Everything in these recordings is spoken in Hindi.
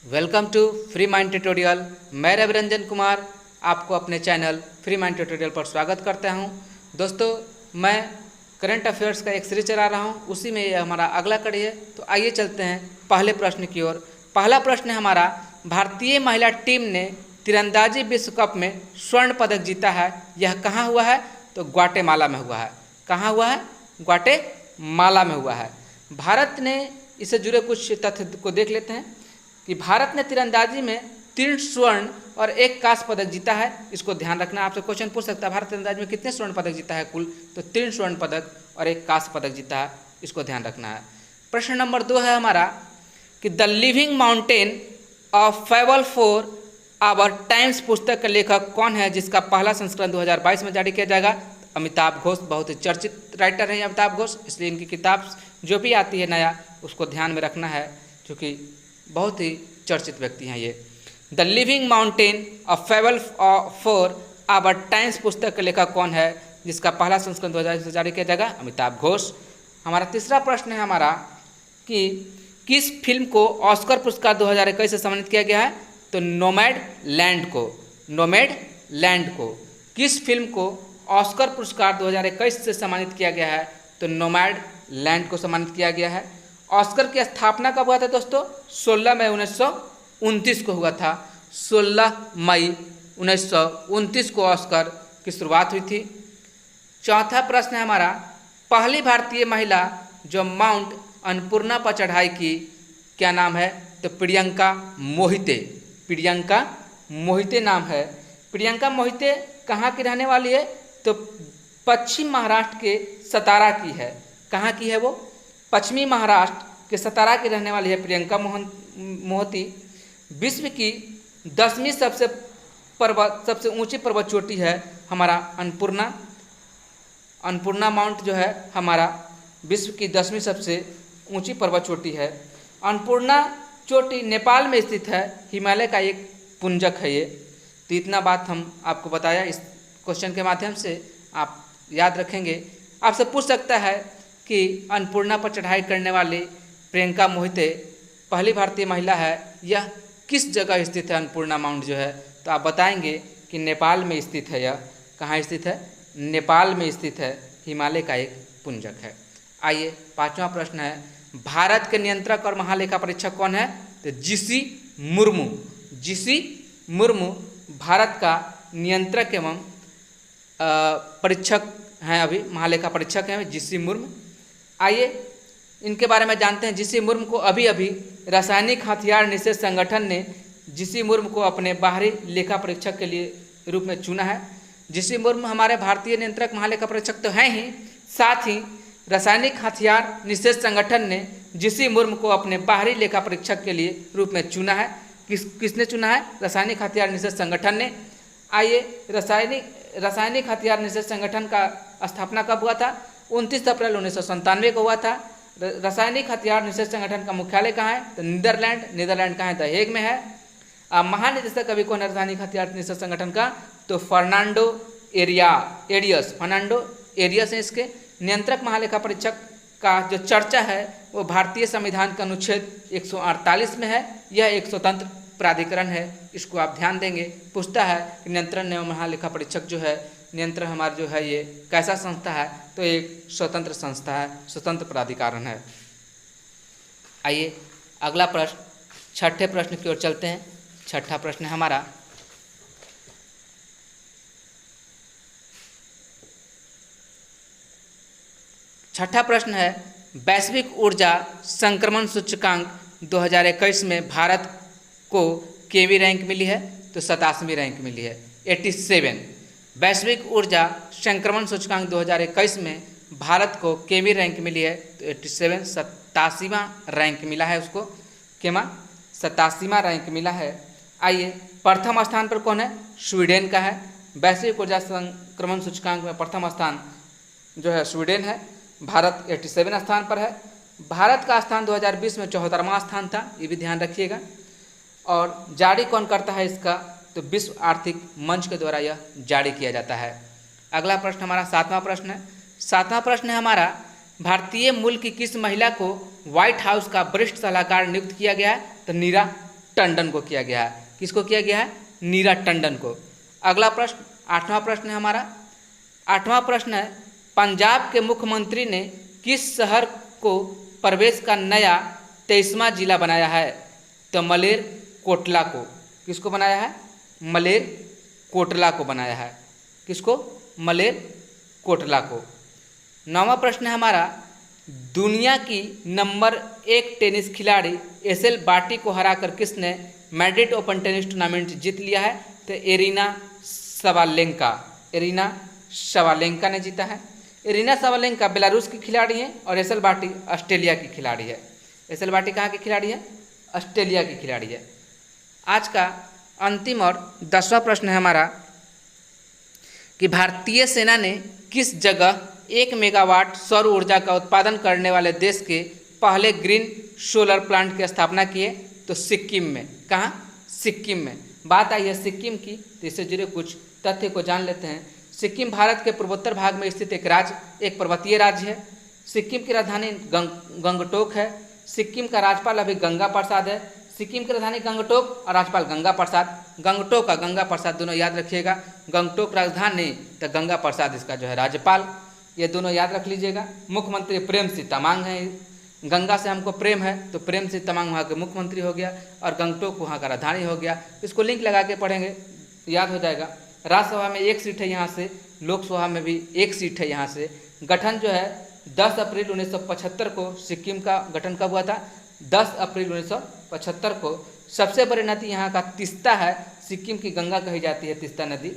Welcome to free mind tutorial. मैं रविरंजन कुमार आपको अपने चैनल फ्री माइंड ट्यूटोरियल पर स्वागत करता हूं। दोस्तों, मैं करंट अफेयर्स का एक सीरीज चला रहा हूं, उसी में यह हमारा अगला कड़ी है। तो आइए चलते हैं पहले प्रश्न की ओर। पहला प्रश्न है हमारा, भारतीय महिला टीम ने तीरंदाजी विश्व कप में स्वर्ण पदक जीता है, यह कहाँ हुआ है? तो ग्वाटेमाला में हुआ है। कहाँ हुआ है? ग्वाटेमाला में हुआ है। भारत ने इससे जुड़े कुछ तथ्य को देख लेते हैं कि भारत ने तीरंदाजी में 3 स्वर्ण और 1 कांस्य पदक जीता है। इसको ध्यान रखना, आपसे क्वेश्चन पूछ सकता है भारत तीरंदाजी में कितने स्वर्ण पदक जीता है कुल? तो 3 स्वर्ण पदक और 1 कांस्य पदक जीता है, इसको ध्यान रखना है। प्रश्न नंबर 2 है हमारा कि the living mountain of fable for our times पुस्तक का लेखक कौन है, जिसका पहला संस्करण 2022 में जारी किया जाएगा? अमिताभ घोष। बहुत ही चर्चित राइटर हैं अमिताभ घोष, इसलिए इनकी किताब जो भी आती है नया उसको ध्यान में रखना है, क्योंकि बहुत ही चर्चित व्यक्ति हैं ये। The living mountain of fable for our times पुस्तक के लेखक कौन है, जिसका पहला संस्करण 2022 से जारी किया जाएगा? अमिताभ घोष। हमारा तीसरा प्रश्न है हमारा कि किस फिल्म को ऑस्कर पुरस्कार 2021 से सम्मानित किया गया है? तो नोमैडलैंड को। नोमैडलैंड को किस फिल्म को ऑस्कर पुरस्कार 2021 से सम्मानित किया गया है? तो नोमैडलैंड को सम्मानित किया गया है। ऑस्कर की स्थापना कब हुआ था दोस्तों? 16 मई 1929 को हुआ था। 16 मई 1929 को ऑस्कर की शुरुआत हुई थी। चौथा प्रश्न है हमारा, पहली भारतीय महिला जो माउंट अन्नपूर्णा पर चढ़ाई की, क्या नाम है? तो प्रियंका मोहिते। प्रियंका मोहिते नाम है। प्रियंका मोहिते कहाँ की रहने वाली है? तो पश्चिम महाराष्ट्र के सतारा की है। कहाँ की है वो? पश्चिमी महाराष्ट्र के सतारा की रहने वाली है प्रियंका मोहिते। विश्व की 10वीं सबसे ऊंची पर्वत चोटी है हमारा अन्नपूर्णा। अन्नपूर्णा माउंट जो है हमारा विश्व की 10वीं सबसे ऊंची पर्वत चोटी है। अन्नपूर्णा चोटी नेपाल में स्थित है, हिमालय का एक पुंजक है ये। तो इतना बात हम आपको बताया, इस क्वेश्चन के माध्यम से आप याद रखेंगे। आपसे पूछ सकता है कि अन्नपूर्णा पर चढ़ाई करने वाली प्रियंका मोहिते पहली भारतीय महिला है, यह किस जगह स्थित है? अन्नपूर्णा माउंट जो है, तो आप बताएंगे कि नेपाल में स्थित है। यह कहाँ स्थित है? नेपाल में स्थित है, हिमालय का एक पुंजक है। आइए पांचवा प्रश्न है, भारत के नियंत्रक और महालेखा परीक्षक कौन है? तो जीसी मुर्मू। जीसी मुर्मू भारत का नियंत्रक एवं परीक्षक हैं, अभी महालेखा परीक्षक हैं जीसी मुर्मू। आइए इनके बारे में जानते हैं। जीसी मुर्मू को अभी अभी रासायनिक हथियार निषेध संगठन ने जीसी मुर्मू को अपने बाहरी लेखा परीक्षक के लिए रूप में चुना है। जीसी मुर्मू हमारे भारतीय नियंत्रक महालेखा परीक्षक तो हैं ही, साथ ही रासायनिक हथियार निषेध संगठन ने जीसी मुर्मू को अपने बाहरी लेखा परीक्षक के लिए रूप में चुना है। किसने चुना है? रासायनिक हथियार निषेध संगठन ने। आइए रासायनिक हथियार निषेध संगठन का स्थापना कब हुआ था? 29 अप्रैल 1997 को हुआ था। रासायनिक हथियार निषेध संगठन का मुख्यालय कहाँ है? तो नीदरलैंड कहाँ है? द हेग में है। महानिदेशक अभी कौन है रासायनिक हथियार निषेध संगठन का? तो फर्नांडो एरियस है इसके। नियंत्रक महालेखा परीक्षक का जो चर्चा है वो भारतीय संविधान का अनुच्छेद 148 में है। यह एक स्वतंत्र प्राधिकरण है, इसको आप ध्यान देंगे। पूछता है कि नियंत्रण एवं महालेखा परीक्षक जो है, नियंत्रण हमारा जो है ये कैसा संस्था है? तो एक स्वतंत्र संस्था है, स्वतंत्र प्राधिकरण है। आइए अगला प्रश्न, छठे प्रश्न की ओर चलते हैं। छठा प्रश्न है हमारा, छठा प्रश्न है, वैश्विक ऊर्जा संक्रमण सूचकांक 2021 में भारत को केवी रैंक मिली है? तो 87वीं रैंक मिली है, 87। वैश्विक ऊर्जा संक्रमण सूचकांक 2021 में भारत को केवी रैंक मिली है, तो 87, 87वां रैंक मिला है उसको। केमा 87वां रैंक मिला है। आइए प्रथम स्थान पर कौन है? स्वीडन का है। वैश्विक ऊर्जा संक्रमण सूचकांक में प्रथम स्थान जो है स्वीडन है। भारत 87 स्थान पर है। भारत का स्थान 2020 में 74वां स्थान था, ये भी ध्यान रखिएगा। और जारी कौन करता है इसका? तो विश्व आर्थिक मंच के द्वारा यह जारी किया जाता है। अगला प्रश्न हमारा सातवां प्रश्न है। सातवां प्रश्न है हमारा, भारतीय मूल की किस महिला को व्हाइट हाउस का वरिष्ठ सलाहकार नियुक्त किया गया है? तो नीरा टंडन को किया गया है। किसको किया गया है? नीरा टंडन को। अगला प्रश्न, 8वां प्रश्न है हमारा। 8वां प्रश्न है, पंजाब के मुख्यमंत्री ने किस शहर को प्रवेश का नया 23वां जिला बनाया है? तो मलेर कोटला को। किसको बनाया है? मलेर कोटला को बनाया है। किसको? मलेर कोटला को। 9वां प्रश्न है हमारा, दुनिया की नंबर 1 टेनिस खिलाड़ी एसेल बार्टी को हराकर किसने मैड्रिड ओपन टेनिस टूर्नामेंट जीत लिया है? तो एरिना सवालेंका। एरिना सवालेंका ने जीता है। एरिना सवालेंका बेलारूस की खिलाड़ी हैं और एसेल बार्टी ऑस्ट्रेलिया की खिलाड़ी है। एसेल बार्टी कहाँ की खिलाड़ी है? ऑस्ट्रेलिया की खिलाड़ी है। आज का अंतिम और 10वां प्रश्न है हमारा कि भारतीय सेना ने किस जगह 1 मेगावाट सौर ऊर्जा का उत्पादन करने वाले देश के पहले ग्रीन सोलर प्लांट की स्थापना की है? तो सिक्किम में। कहाँ? सिक्किम में। बात आई है सिक्किम की, तो इससे जुड़े कुछ तथ्य को जान लेते हैं। सिक्किम भारत के पूर्वोत्तर भाग में स्थित एक पर्वतीय राज्य है। सिक्किम की राजधानी गंगटोक है। सिक्किम का राज्यपाल अभी गंगा प्रसाद है। सिक्किम की राजधानी गंगटोक और राज्यपाल गंगा प्रसाद। गंगटोक और गंगा प्रसाद दोनों याद रखिएगा। गंगटोक राजधानी तो गंगा प्रसाद इसका जो है राज्यपाल, ये दोनों याद रख लीजिएगा। मुख्यमंत्री प्रेम सिंह तमांग हैं। गंगा से हमको प्रेम है तो प्रेम सिंह तमांग वहाँ के मुख्यमंत्री हो गया और गंगटोक वहाँ का राजधानी हो गया। इसको लिंक लगा के पढ़ेंगे, याद हो जाएगा। राज्यसभा में 1 सीट है यहाँ से, लोकसभा में भी 1 सीट है यहाँ से। गठन जो है 10 अप्रैल 1975 को सिक्किम का गठन कब हुआ था? 10 अप्रैल 1975 को। सबसे बड़ी नदी यहाँ का तिस्ता है। सिक्किम की गंगा कही जाती है तिस्ता नदी।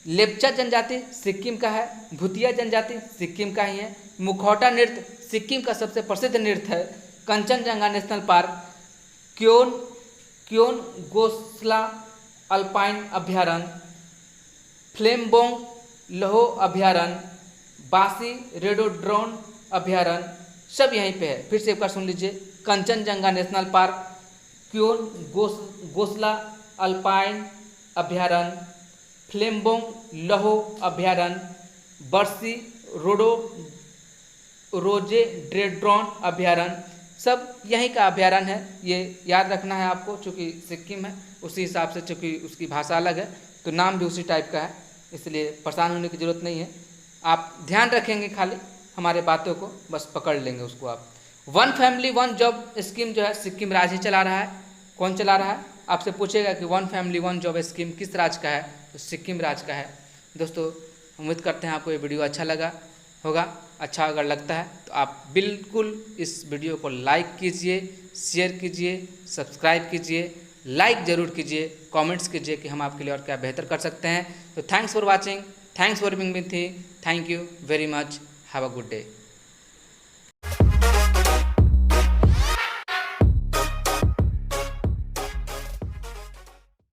लेप्चा जनजाति सिक्किम का है। भूतिया जनजाति सिक्किम का ही है। मुखौटा नृत्य सिक्किम का सबसे प्रसिद्ध नृत्य है। कंचनजंगा नेशनल पार्क, क्योन गोसला अल्पाइन अभ्यारण्य, फ्लेमबोंग लहो अभ्यारण्य, बासी रेडोड्रोन अभ्यारण्य, सब यहीं पे है। फिर से एक बार सुन लीजिए, कंचनजंगा नेशनल पार्क, क्योन गोसला अल्पाइन अभ्यारण्य, फ्लेमबोंग लहो अभ्यारण्य, बर्सी रोजे ड्रेड्रॉन अभ्यारण्य, सब यहीं का अभ्यारण्य है। ये याद रखना है आपको, चूँकि सिक्किम है उसी हिसाब से, चूँकि उसकी भाषा अलग है तो नाम भी उसी टाइप का है, इसलिए परेशान होने की ज़रूरत नहीं है। आप ध्यान रखेंगे, खाली हमारे बातों को बस पकड़ लेंगे उसको आप। 1 फैमिली 1 जॉब स्कीम जो है सिक्किम राज्य चला रहा है। कौन चला रहा है? आपसे पूछेगा कि 1 फैमिली 1 जॉब स्कीम किस राज्य का है? तो सिक्किम राज्य का है। दोस्तों उम्मीद करते हैं आपको ये वीडियो अच्छा लगा होगा। अच्छा अगर लगता है तो आप बिल्कुल इस वीडियो को लाइक कीजिए, शेयर कीजिए, सब्सक्राइब कीजिए, लाइक ज़रूर कीजिए, कमेंट्स कीजिए कि हम आपके लिए और क्या बेहतर कर सकते हैं। तो thanks for watching, thanks for being with me, thank you very much, have a good day.